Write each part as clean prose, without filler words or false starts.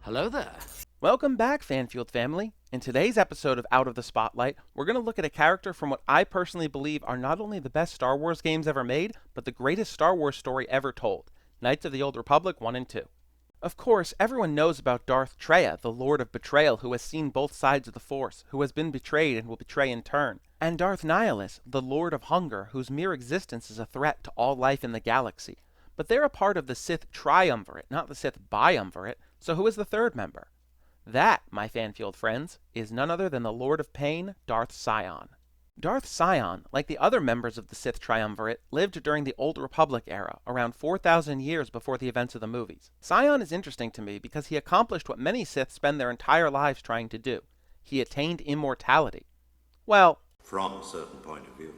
Hello there. Welcome back, Fanfield family. In today's episode of Out of the Spotlight, we're going to look at a character from what I personally believe are not only the best Star Wars games ever made, but the greatest Star Wars story ever told, Knights of the Old Republic 1 and 2. Of course, everyone knows about Darth Traya, the Lord of Betrayal who has seen both sides of the Force, who has been betrayed and will betray in turn, and Darth Nihilus, the Lord of Hunger, whose mere existence is a threat to all life in the galaxy. But they're a part of the Sith Triumvirate, not the Sith Biumvirate, so who is the third member? That, my Fanfield friends, is none other than the Lord of Pain, Darth Sion. Darth Sion, like the other members of the Sith Triumvirate, lived during the Old Republic era, around 4,000 years before the events of the movies. Sion is interesting to me because he accomplished what many Sith spend their entire lives trying to do. He attained immortality. Well, from a certain point of view.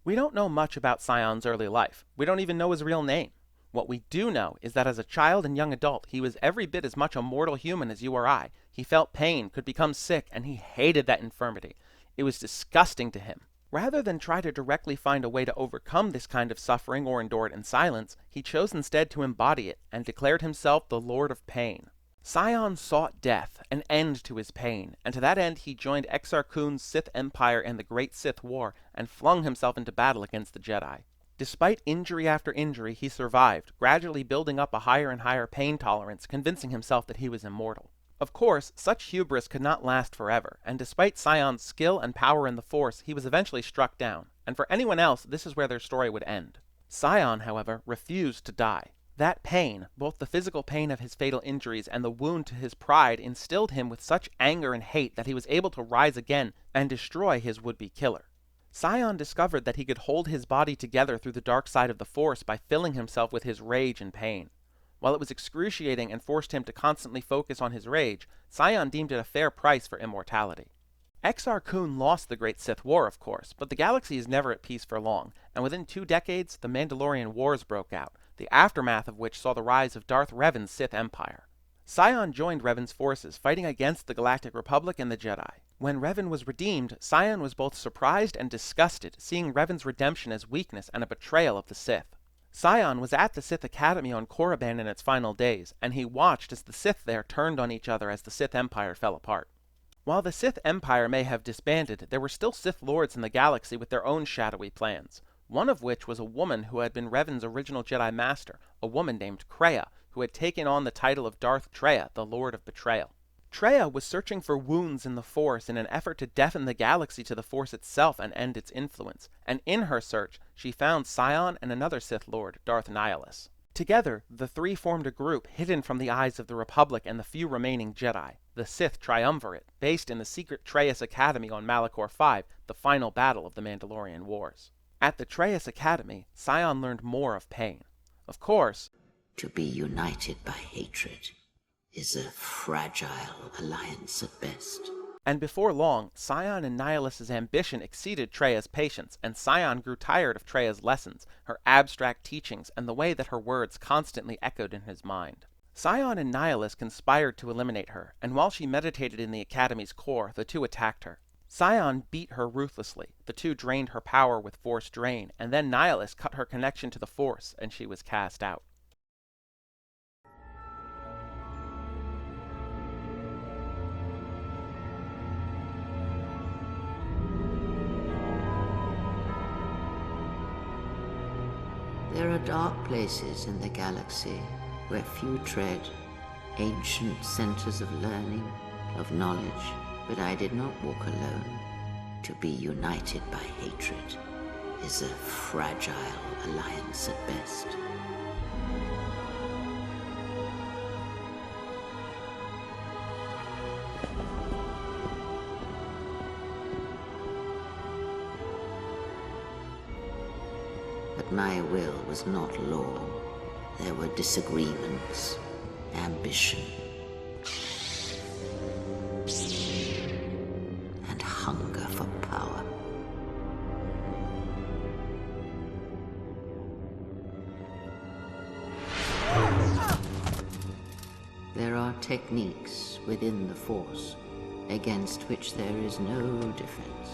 We don't know much about Sion's early life. We don't even know his real name. What we do know is that as a child and young adult, he was every bit as much a mortal human as you or I. He felt pain, could become sick, and he hated that infirmity. It was disgusting to him. Rather than try to directly find a way to overcome this kind of suffering or endure it in silence, he chose instead to embody it and declared himself the Lord of Pain. Sion sought death, an end to his pain, and to that end he joined Exar Kun's Sith Empire in the Great Sith War and flung himself into battle against the Jedi. Despite injury after injury, he survived, gradually building up a higher and higher pain tolerance, convincing himself that he was immortal. Of course, such hubris could not last forever, and despite Sion's skill and power in the Force, he was eventually struck down, and for anyone else, this is where their story would end. Sion, however, refused to die. That pain, both the physical pain of his fatal injuries and the wound to his pride, instilled him with such anger and hate that he was able to rise again and destroy his would-be killer. Sion discovered that he could hold his body together through the dark side of the Force by filling himself with his rage and pain. While it was excruciating and forced him to constantly focus on his rage, Sion deemed it a fair price for immortality. Exar Kun lost the Great Sith War, of course, but the galaxy is never at peace for long, and within 2 decades, the Mandalorian Wars broke out, the aftermath of which saw the rise of Darth Revan's Sith Empire. Sion joined Revan's forces, fighting against the Galactic Republic and the Jedi. When Revan was redeemed, Sion was both surprised and disgusted, seeing Revan's redemption as weakness and a betrayal of the Sith. Sion was at the Sith Academy on Korriban in its final days, and he watched as the Sith there turned on each other as the Sith Empire fell apart. While the Sith Empire may have disbanded, there were still Sith Lords in the galaxy with their own shadowy plans, one of which was a woman who had been Revan's original Jedi Master, a woman named Kreia, who had taken on the title of Darth Traya, the Lord of Betrayal. Traya was searching for wounds in the Force in an effort to deafen the galaxy to the Force itself and end its influence, and in her search, she found Sion and another Sith Lord, Darth Nihilus. Together, the three formed a group hidden from the eyes of the Republic and the few remaining Jedi, the Sith Triumvirate, based in the secret Trayus Academy on Malachor V, the final battle of the Mandalorian Wars. At the Trayus Academy, Sion learned more of pain. Of course, to be united by hatred is a fragile alliance at best. And before long, Sion and Nihilus's ambition exceeded Treya's patience, and Sion grew tired of Treya's lessons, her abstract teachings, and the way that her words constantly echoed in his mind. Sion and Nihilus conspired to eliminate her, and while she meditated in the Academy's core, the two attacked her. Sion beat her ruthlessly, the two drained her power with Force Drain, and then Nihilus cut her connection to the Force, and she was cast out. There are dark places in the galaxy where few tread, ancient centers of learning, of knowledge, but I did not walk alone. To be united by hatred is a fragile alliance at best. But my will was not law. There were disagreements, ambition, and hunger for power. There are techniques within the Force against which there is no defense.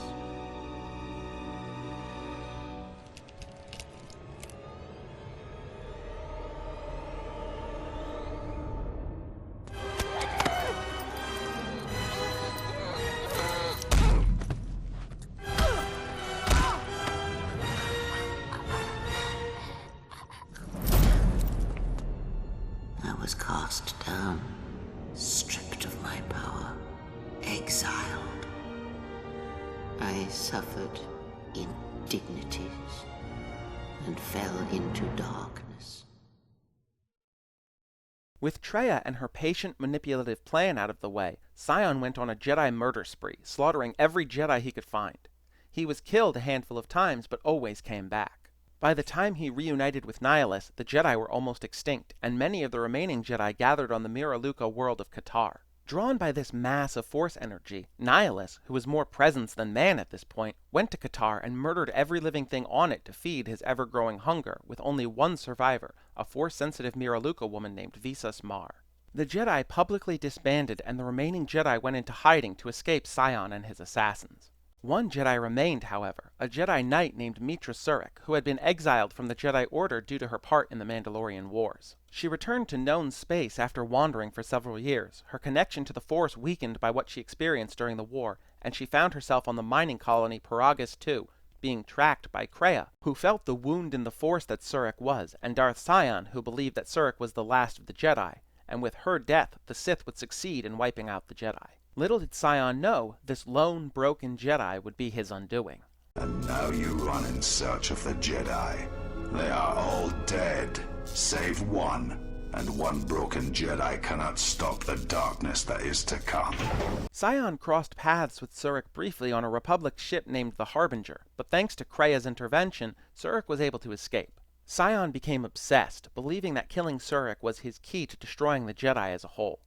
cast down, stripped of my power, exiled. I suffered indignities and fell into darkness. With Traya and her patient, manipulative plan out of the way, Sion went on a Jedi murder spree, slaughtering every Jedi he could find. He was killed a handful of times, but always came back. By the time he reunited with Nihilus, the Jedi were almost extinct, and many of the remaining Jedi gathered on the Miraluka world of Qatar. Drawn by this mass of Force energy, Nihilus, who was more presence than man at this point, went to Qatar and murdered every living thing on it to feed his ever-growing hunger, with only one survivor, a Force-sensitive Miraluka woman named Visas Mar. The Jedi publicly disbanded, and the remaining Jedi went into hiding to escape Sion and his assassins. One Jedi remained, however, a Jedi Knight named Mitra Surik, who had been exiled from the Jedi Order due to her part in the Mandalorian Wars. She returned to known space after wandering for several years, her connection to the Force weakened by what she experienced during the war, and she found herself on the mining colony Paragus II, being tracked by Kreia, who felt the wound in the Force that Surik was, and Darth Sion, who believed that Surik was the last of the Jedi, and with her death, the Sith would succeed in wiping out the Jedi. Little did Sion know, this lone, broken Jedi would be his undoing. And now you run in search of the Jedi. They are all dead, save one, and one broken Jedi cannot stop the darkness that is to come. Sion crossed paths with Surik briefly on a Republic ship named the Harbinger, but thanks to Kreia's intervention, Surik was able to escape. Sion became obsessed, believing that killing Surik was his key to destroying the Jedi as a whole.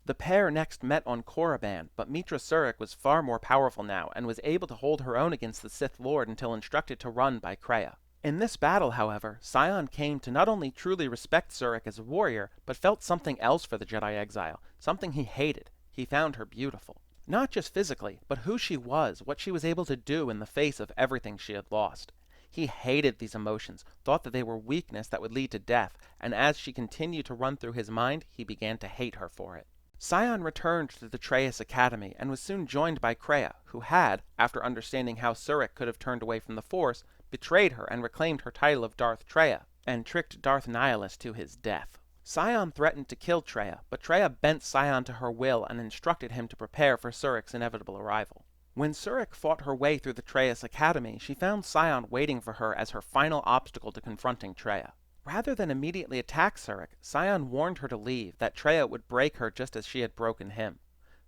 The pair next met on Korriban, but Mitra Surik was far more powerful now and was able to hold her own against the Sith Lord until instructed to run by Kreia. In this battle, however, Sion came to not only truly respect Surik as a warrior, but felt something else for the Jedi exile, something he hated. He found her beautiful. Not just physically, but who she was, what she was able to do in the face of everything she had lost. He hated these emotions, thought that they were weakness that would lead to death, and as she continued to run through his mind, he began to hate her for it. Sion returned to the Treyas Academy and was soon joined by Kreia, who had, after understanding how Surik could have turned away from the Force, betrayed her and reclaimed her title of Darth Traya, and tricked Darth Nihilus to his death. Sion threatened to kill Traya, but Traya bent Sion to her will and instructed him to prepare for Surik's inevitable arrival. When Surik fought her way through the Treyas Academy, she found Sion waiting for her as her final obstacle to confronting Traya. Rather than immediately attack Surik, Sion warned her to leave, that Traya would break her just as she had broken him.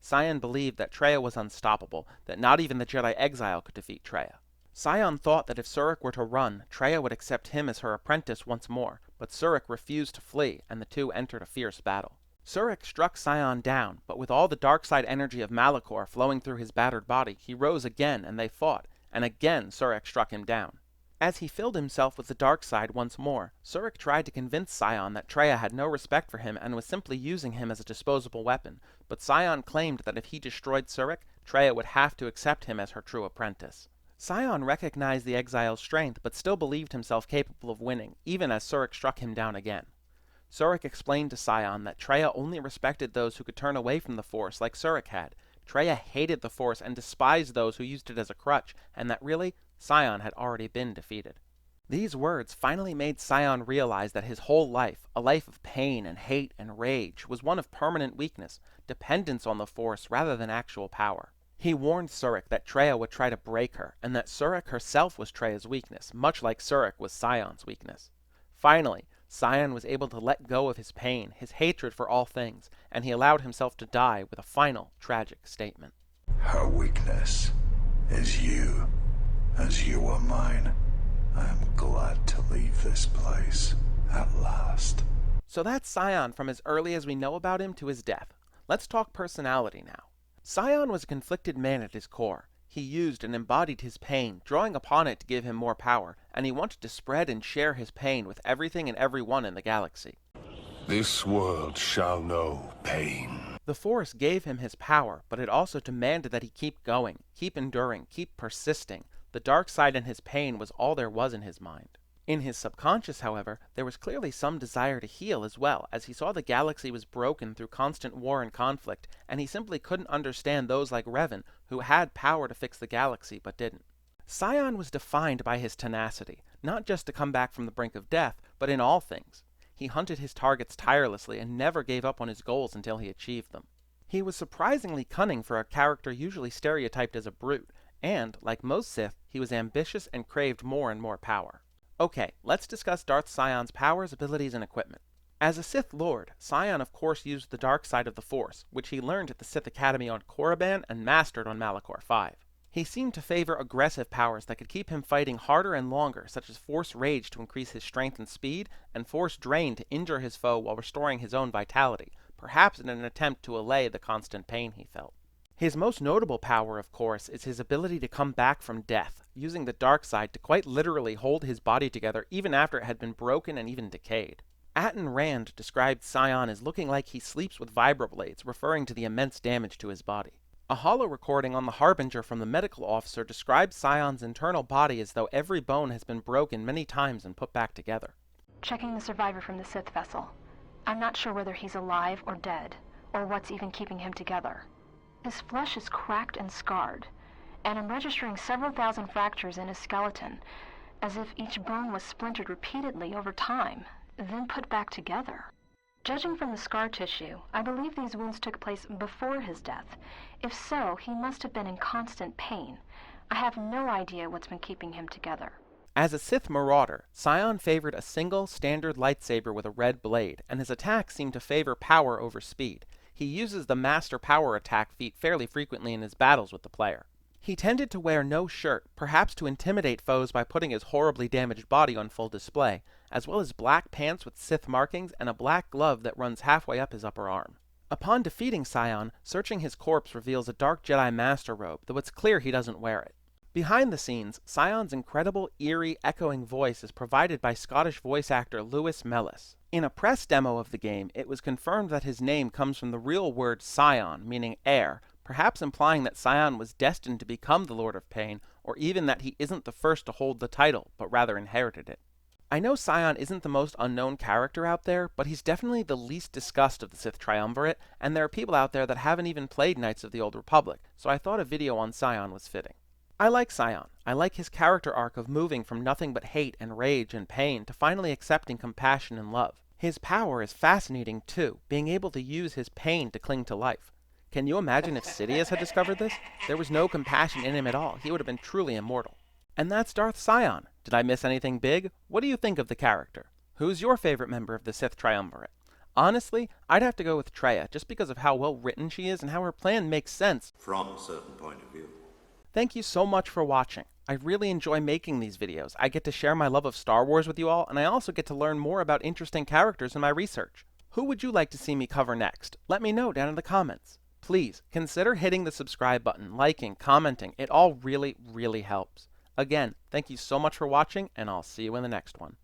Sion believed that Traya was unstoppable, that not even the Jedi exile could defeat Traya. Sion thought that if Surik were to run, Traya would accept him as her apprentice once more, but Surik refused to flee, and the two entered a fierce battle. Surik struck Sion down, but with all the dark side energy of Malachor flowing through his battered body, he rose again and they fought, and again Surik struck him down. As he filled himself with the dark side once more, Surik tried to convince Sion that Traya had no respect for him and was simply using him as a disposable weapon, but Sion claimed that if he destroyed Surik, Traya would have to accept him as her true apprentice. Sion recognized the exile's strength, but still believed himself capable of winning, even as Surik struck him down again. Surik explained to Sion that Traya only respected those who could turn away from the Force like Surik had. Traya hated the Force and despised those who used it as a crutch, and that really, Sion had already been defeated. These words finally made Sion realize that his whole life, a life of pain and hate and rage, was one of permanent weakness, dependence on the Force rather than actual power. He warned Surik that Traya would try to break her, and that Surik herself was Traya's weakness, much like Surik was Sion's weakness. Finally, Sion was able to let go of his pain, his hatred for all things, and he allowed himself to die with a final, tragic statement. Her weakness is you, as you are mine. I am glad to leave this place, at last. So that's Sion from as early as we know about him to his death. Let's talk personality now. Sion was a conflicted man at his core. He used and embodied his pain, drawing upon it to give him more power, and he wanted to spread and share his pain with everything and everyone in the galaxy. This world shall know pain. The Force gave him his power, but it also demanded that he keep going, keep enduring, keep persisting. The dark side and his pain was all there was in his mind. In his subconscious, however, there was clearly some desire to heal as well, as he saw the galaxy was broken through constant war and conflict, and he simply couldn't understand those like Revan, who had power to fix the galaxy but didn't. Sion was defined by his tenacity, not just to come back from the brink of death, but in all things. he hunted his targets tirelessly and never gave up on his goals until he achieved them. He was surprisingly cunning for a character usually stereotyped as a brute, and, like most Sith, he was ambitious and craved more and more power. Okay, let's discuss Darth Sion's powers, abilities, and equipment. As a Sith Lord, Sion of course used the dark side of the Force, which he learned at the Sith Academy on Korriban and mastered on Malachor V. He seemed to favor aggressive powers that could keep him fighting harder and longer, such as Force Rage to increase his strength and speed, and Force Drain to injure his foe while restoring his own vitality, perhaps in an attempt to allay the constant pain he felt. His most notable power, of course, is his ability to come back from death, using the dark side to quite literally hold his body together even after it had been broken and even decayed. Atton Rand described Sion as looking like he sleeps with vibroblades, referring to the immense damage to his body. A holo recording on the Harbinger from the medical officer describes Sion's internal body as though every bone has been broken many times and put back together. Checking the survivor from the Sith vessel. I'm not sure whether he's alive or dead, or what's even keeping him together. His flesh is cracked and scarred, and I'm registering several thousand fractures in his skeleton, as if each bone was splintered repeatedly over time, then put back together. Judging from the scar tissue, I believe these wounds took place before his death. If so, he must have been in constant pain. I have no idea what's been keeping him together. As a Sith marauder, Sion favored a single, standard lightsaber with a red blade, and his attacks seem to favor power over speed. He uses the Master Power attack feat fairly frequently in his battles with the player. He tended to wear no shirt, perhaps to intimidate foes by putting his horribly damaged body on full display, as well as black pants with Sith markings and a black glove that runs halfway up his upper arm. Upon defeating Sion, searching his corpse reveals a dark Jedi Master robe, though it's clear he doesn't wear it. Behind the scenes, Sion's incredible, eerie, echoing voice is provided by Scottish voice actor Lewis Mellis. In a press demo of the game, it was confirmed that his name comes from the real word Sion, meaning heir, perhaps implying that Sion was destined to become the Lord of Pain, or even that he isn't the first to hold the title, but rather inherited it. I know Sion isn't the most unknown character out there, but he's definitely the least discussed of the Sith Triumvirate, and there are people out there that haven't even played Knights of the Old Republic, so I thought a video on Sion was fitting. I like Sion. I like his character arc of moving from nothing but hate and rage and pain to finally accepting compassion and love. His power is fascinating too, being able to use his pain to cling to life. Can you imagine if Sidious had discovered this? There was no compassion in him at all. He would have been truly immortal. And that's Darth Sion. Did I miss anything big? What do you think of the character? Who's your favorite member of the Sith Triumvirate? Honestly, I'd have to go with Traya, just because of how well written she is and how her plan makes sense From a certain point of view. Thank you so much for watching. I really enjoy making these videos. I get to share my love of Star Wars with you all, and I also get to learn more about interesting characters in my research. Who would you like to see me cover next? Let me know down in the comments. Please, consider hitting the subscribe button, liking, commenting. It all really, really helps. Again, thank you so much for watching, and I'll see you in the next one.